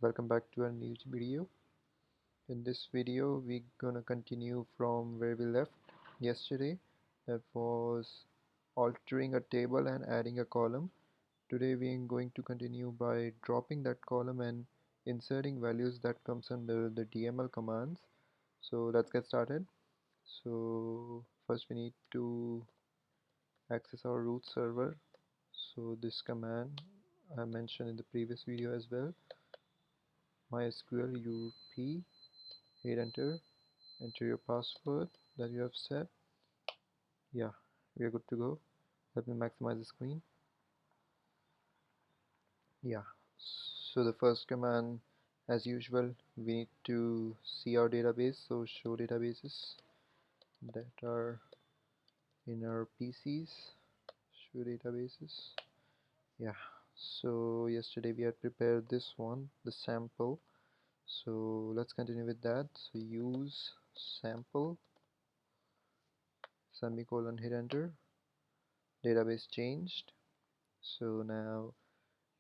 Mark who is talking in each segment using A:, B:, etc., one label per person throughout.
A: welcome back to a new video. In this video we're gonna continue from where we left yesterday. That was altering a table and adding a column. Today we're going to continue by dropping that column and inserting values that comes under the DML commands. So let's get started. So first we need to access our root server. So this command I mentioned in the previous video as well. MySQL UP, hit enter your password that you have set. Yeah, we are good to go. Let me maximize the screen. Yeah, so the first command, as usual, we need to see our database. So show databases that are in our PCs. Show databases. Yeah, so yesterday we had prepared this one, the sample. So let's continue with that. So use sample semicolon, hit enter. Database changed. So now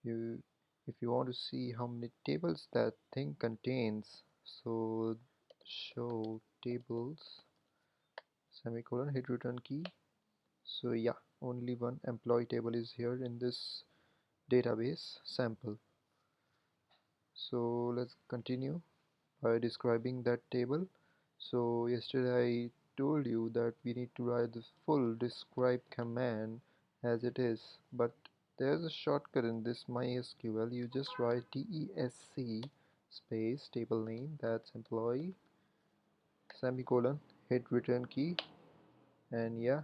A: you if you want to see how many tables that thing contains, so show tables semicolon, hit return key. So yeah, only one employee table is here in this database sample. So let's continue by describing that table. So yesterday I told you that we need to write the full describe command as it is, but there's a shortcut in this MySQL. You just write DESC space table name, that's employee, semicolon, hit return key, and yeah,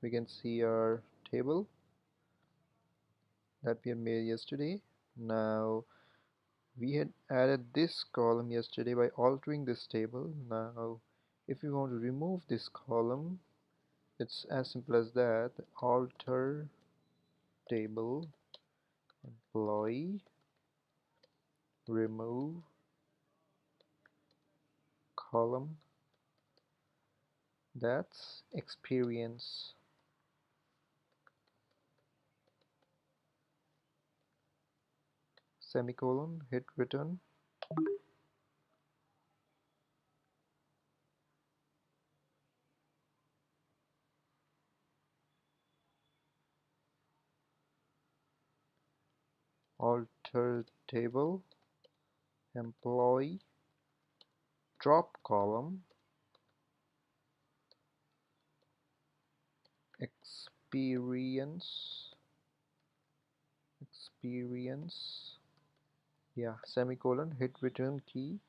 A: we can see our table that we had made yesterday. Now we had added this column yesterday by altering this table. Now if we want to remove this column, it's as simple as that. Alter table employee, remove column, that's experience, semicolon, hit return. Alter table employee, drop column, experience, yeah, semicolon, hit return key.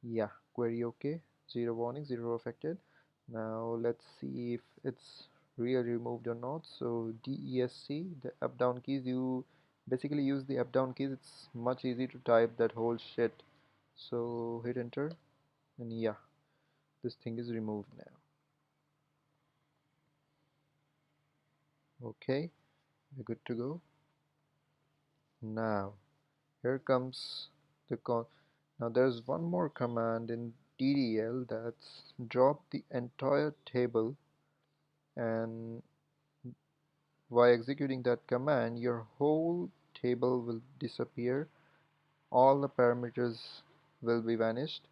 A: Yeah, query okay, zero warning, zero affected. Now let's see if it's really removed or not. So DESC, the up down keys, you basically use the up down keys. It's much easy to type that whole shit. So hit enter, and yeah, this thing is removed now. Okay, we're good to go. Now here comes the now there's one more command in DDL, that's drop the entire table, and by executing that command your whole table will disappear, all the parameters will be vanished.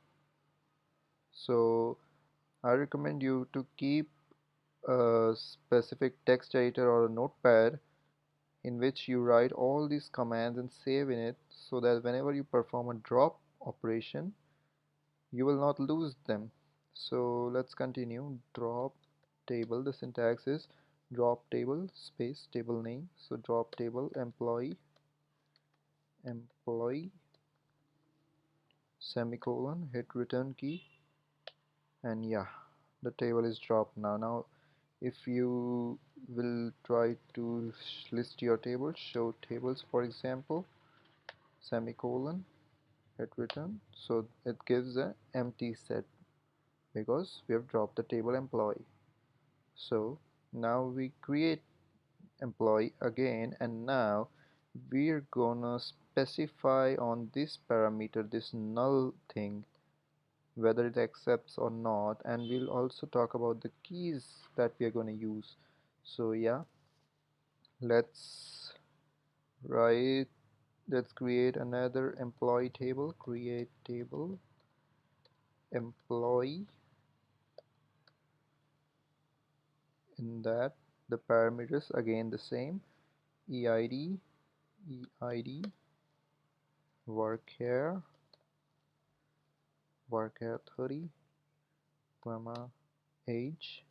A: So I recommend you to keep a specific text editor or a notepad in which you write all these commands and save in it, so that whenever you perform a drop operation you will not lose them. So let's continue. Drop table, the syntax is drop table space table name. So drop table employee semicolon, hit return key, and yeah, the table is dropped now. Now if you will try to list your tables, show tables for example, semicolon, hit return, so it gives an empty set because we have dropped the table employee. So now we create employee again, and now we're gonna specify on this parameter, this null thing, whether it accepts or not, and we'll also talk about the keys that we are going to use. So yeah, let's write Let's create another employee table. Create table employee. In that, the parameters again the same: EID, EID, varchar, varchar 30, comma age,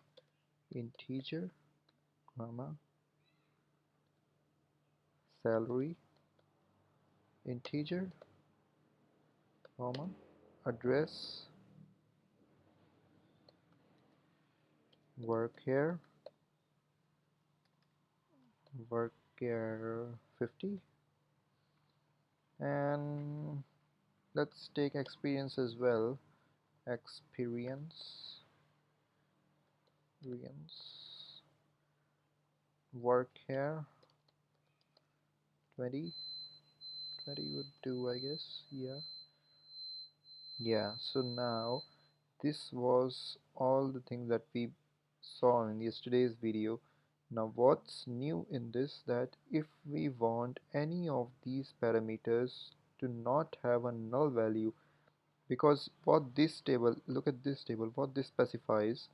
A: integer, comma salary, integer, comma address, varchar, varchar 50, and let's take experience as well. Experience, varchar 20, 20 would do, I guess. Yeah, so now this was all the things that we saw in yesterday's video. Now what's new in this, that if we want any of these parameters to not have a null value, because what this table, look at this table, what this specifies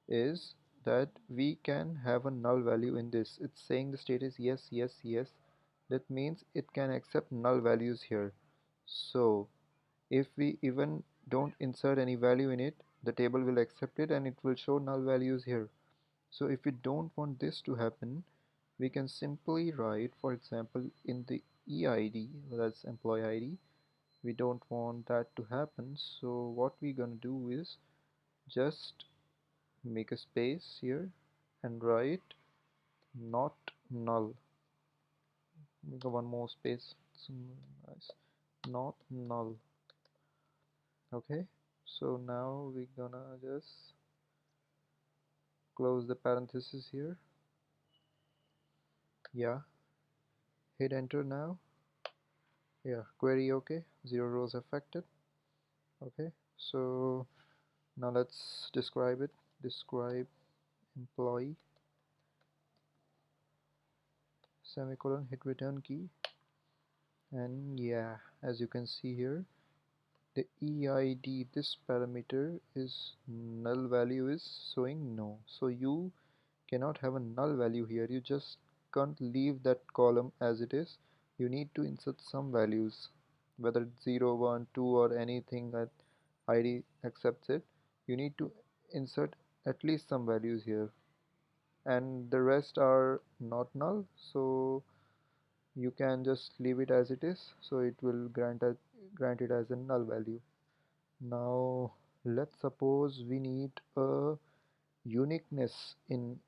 A: is that we can have a null value in this. It's saying the state is yes, yes, yes. That means it can accept null values here. So if we even don't insert any value in it, the table will accept it and it will show null values here. So if we don't want this to happen, we can simply write, for example, in the EID, that's employee ID, we don't want that to happen. So what we're gonna do is just make a space here and write not null. Make a one more space. So nice. Not null. Okay, so now we're gonna just close the parenthesis here. Yeah, hit enter now. Yeah, query okay, 0 rows affected. Okay, so now let's describe it. Describe employee, semicolon, hit return key, and yeah, as you can see here, the EID, this parameter is null value is showing no. So you cannot have a null value here. You just can't leave that column as it is. You need to insert some values, whether it's 0, 1, 2 or anything that ID accepts it. You need to insert at least some values here, and the rest are not null, so you can just leave it as it is, so it will grant it as a null value. Now let's suppose we need a uniqueness in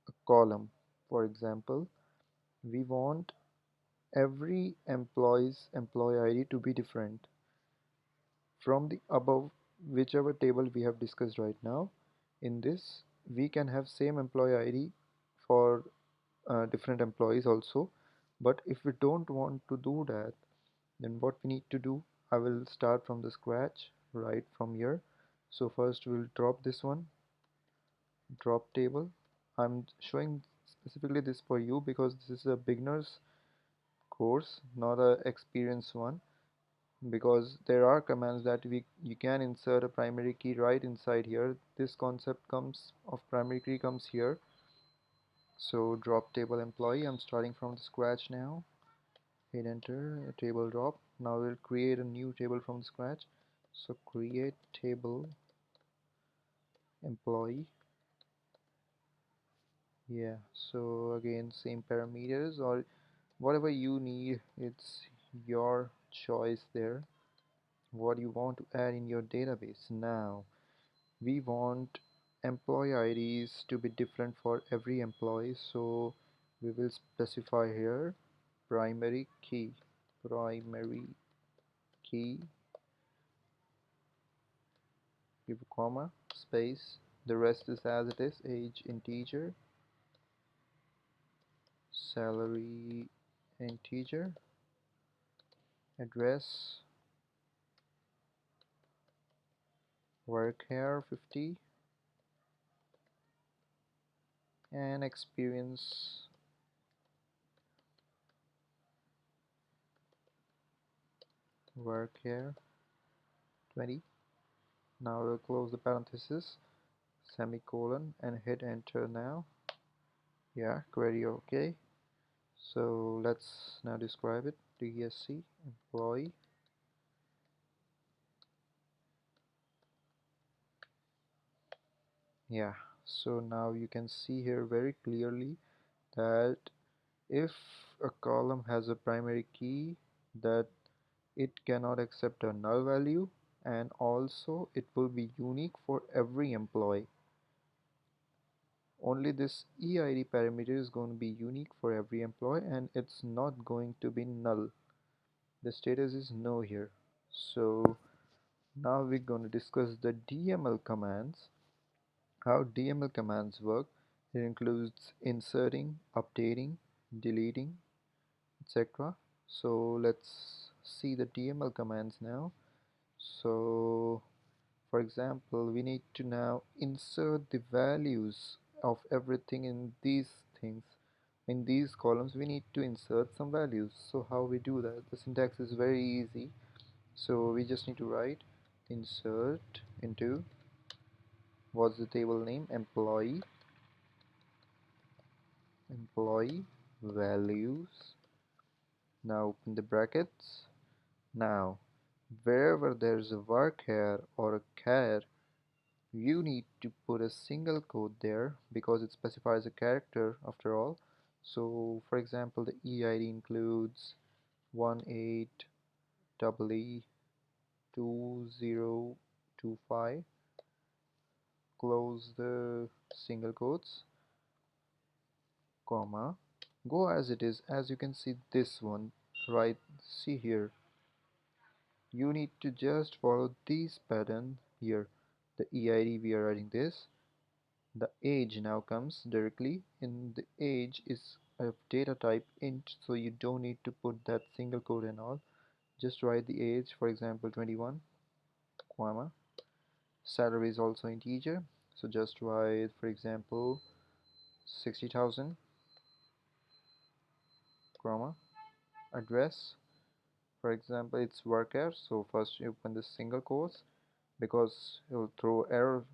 A: a column. For example, we want every employee's employee ID to be different from the above, whichever table we have discussed right now. In this, we can have same employee ID for different employees also, but if we don't want to do that, then what we need to do, I will start from the scratch right from here. So first we'll drop this one, drop table. I'm showing specifically this for you because this is a beginner's course, not a experienced one, because there are commands that you can insert a primary key right inside here. This concept comes of primary key comes here. So drop table employee, I'm starting from the scratch now. Hit enter, a table drop. Now we'll create a new table from scratch. So create table employee. Yeah, so again same parameters or whatever you need, it's your choice there, what you want to add in your database. Now we want employee IDs to be different for every employee, so we will specify here primary key, primary key, give a comma, space, the rest is as it is, age integer, salary integer, address varchar 50, and experience varchar 20. Now we'll close the parenthesis, semicolon, and hit enter now. Yeah, query okay. So let's now describe it. DSC employee. Yeah, so now you can see here very clearly that if a column has a primary key, that it cannot accept a null value, and also it will be unique for every employee. Only this EID parameter is going to be unique for every employee, and it's not going to be null. The status is no here. So now we're going to discuss the DML commands. How DML commands work. It includes inserting, updating, deleting, etc. So let's see the DML commands now. So for example, we need to now insert the values of everything in these things. In these columns we need to insert some values. So how we do that? The syntax is very easy. So we just need to write insert into, what's the table name, employee values. Now open the brackets. Now wherever there's a varchar or a char, you need to put a single quote there because it specifies a character after all. So for example, the EID includes 18EE2025, close the single quotes, comma, go as it is. As you can see this one, right, see here, you need to just follow this pattern here. The EID, we are writing this. The age now comes directly in. The age is a data type int, so you don't need to put that single quote and all. Just write the age, for example 21, comma. Salary is also integer, so just write for example 60,000, comma. Address, for example it's varchar, so first you open the single quotes because it will throw error.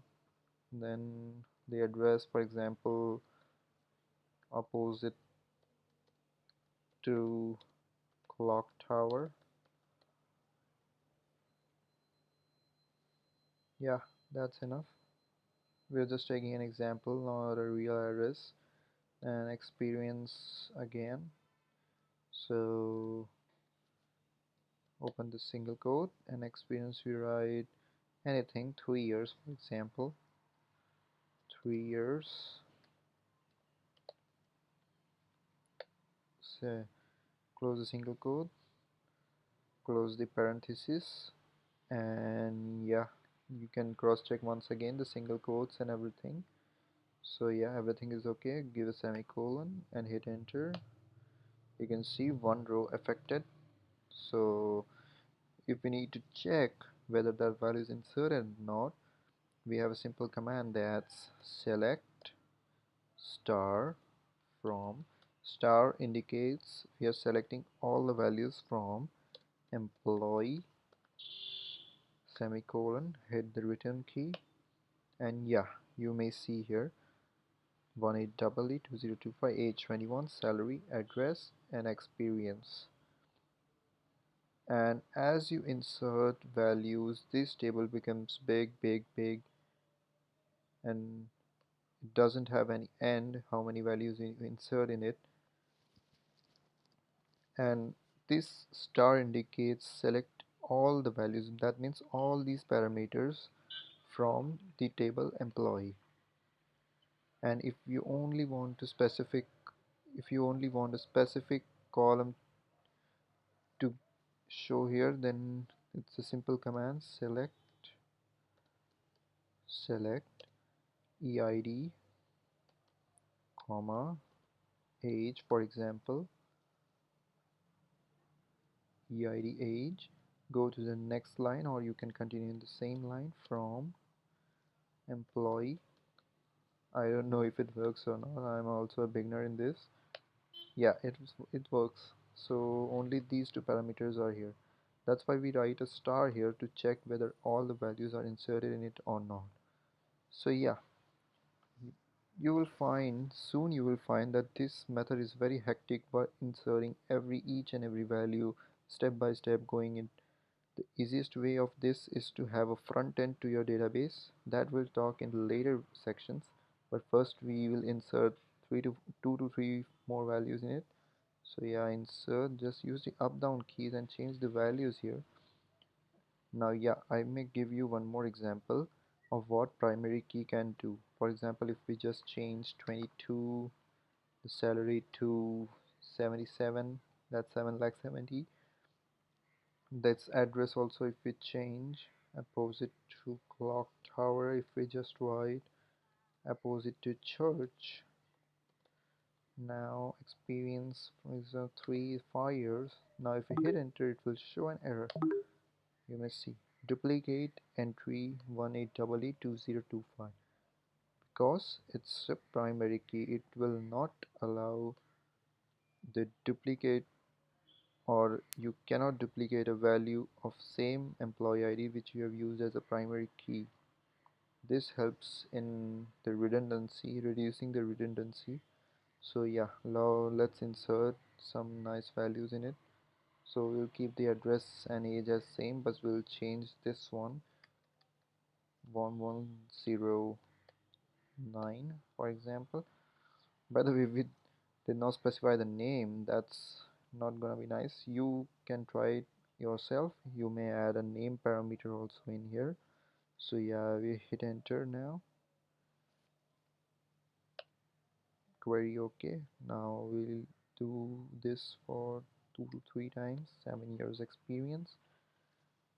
A: Then the address, for example opposite to clock tower. Yeah, that's enough. We're just taking an example, not a real address. And experience again. So open the single quote and experience, we write anything, 3 years for example. 3 years. So close the single quote, close the parenthesis, and yeah, you can cross check once again the single quotes and everything. So yeah, everything is okay. Give a semicolon and hit enter. You can see one row affected. So if we need to check whether that value is inserted or not, we have a simple command that's select star from. Star indicates we are selecting all the values from employee, semicolon, hit the return key, and yeah, you may see here 18EE2025, age 21, salary, address, and experience. And as you insert values, this table becomes big, and it doesn't have any end how many values you insert in it. And this star indicates select all the values. That means all these parameters from the table employee. And if you only want a specific column to show here, then it's a simple command select EID, comma, age, for example EID age. Go to the next line, or you can continue in the same line, from employee. I don't know if it works or not, I'm also a beginner in this. Yeah, it works. So only these two parameters are here. That's why we write a star here to check whether all the values are inserted in it or not. So yeah, you will find that this method is very hectic by inserting each and every value step by step going in. The easiest way of this is to have a front end to your database that we'll talk in later sections, but first we will insert 2 to 3 more values in it. So yeah, insert, just use the up down keys and change the values here. Now yeah, I may give you one more example of what primary key can do. For example, if we just change 22, the salary to 77, that's 7 lakh 70. That's address also, if we change opposite to clock tower, if we just write opposite to church. Now experience is 5 years. Now if we hit enter, it will show an error. You may see duplicate entry 18882025. Because it's a primary key, it will not allow the duplicate, or you cannot duplicate a value of same employee ID which you have used as a primary key. This helps in the redundancy, reducing the redundancy. So yeah, now let's insert some nice values in it. So we'll keep the address and age as same, but we'll change this one 1109 for example. By the way, we did not specify the name. That's not gonna be nice. You can try it yourself. You may add a name parameter also in here. So yeah, we hit enter now. Query OK. Now we'll do this for 2 to 3 times. 7 years experience.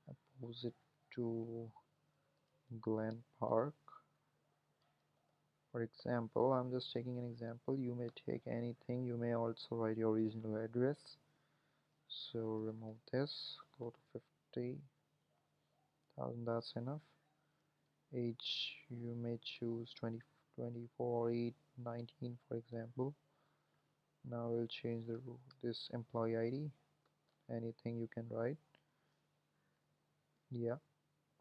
A: Oppose it to Glen Park. For example, I'm just taking an example. You may take anything. You may also write your original address. So remove this. Go to 50,000. That's enough. Age, you may choose 20, 24, 8, 19 for example. Now we'll change this employee ID. Anything you can write. Yeah.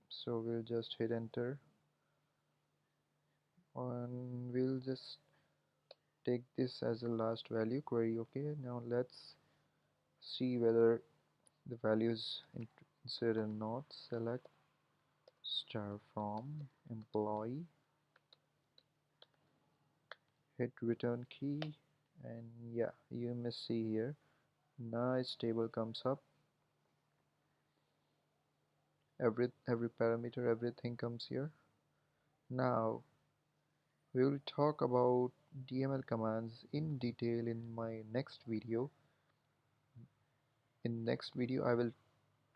A: So we'll just hit enter. And we'll just take this as the last value. Query OK. Now let's see whether the values inserted or not. Select star from employee, hit return key, and yeah, you may see here nice table comes up. Every parameter, everything comes here. Now we will talk about DML commands in detail in my next video. In next video I will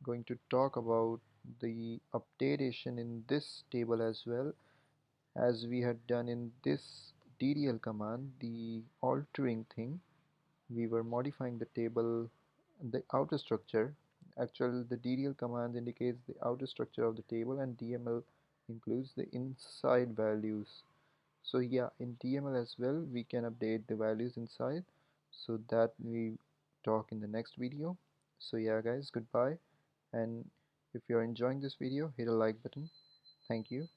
A: going to talk about the updatation in this table as well, as we had done in this DDL command, the altering thing. We were modifying the table, the outer structure. Actually, the DDL command indicates the outer structure of the table, and DML includes the inside values. So yeah, in DML as well, we can update the values inside. So that we talk in the next video. So yeah guys, goodbye. And if you're enjoying this video, hit a like button. Thank you.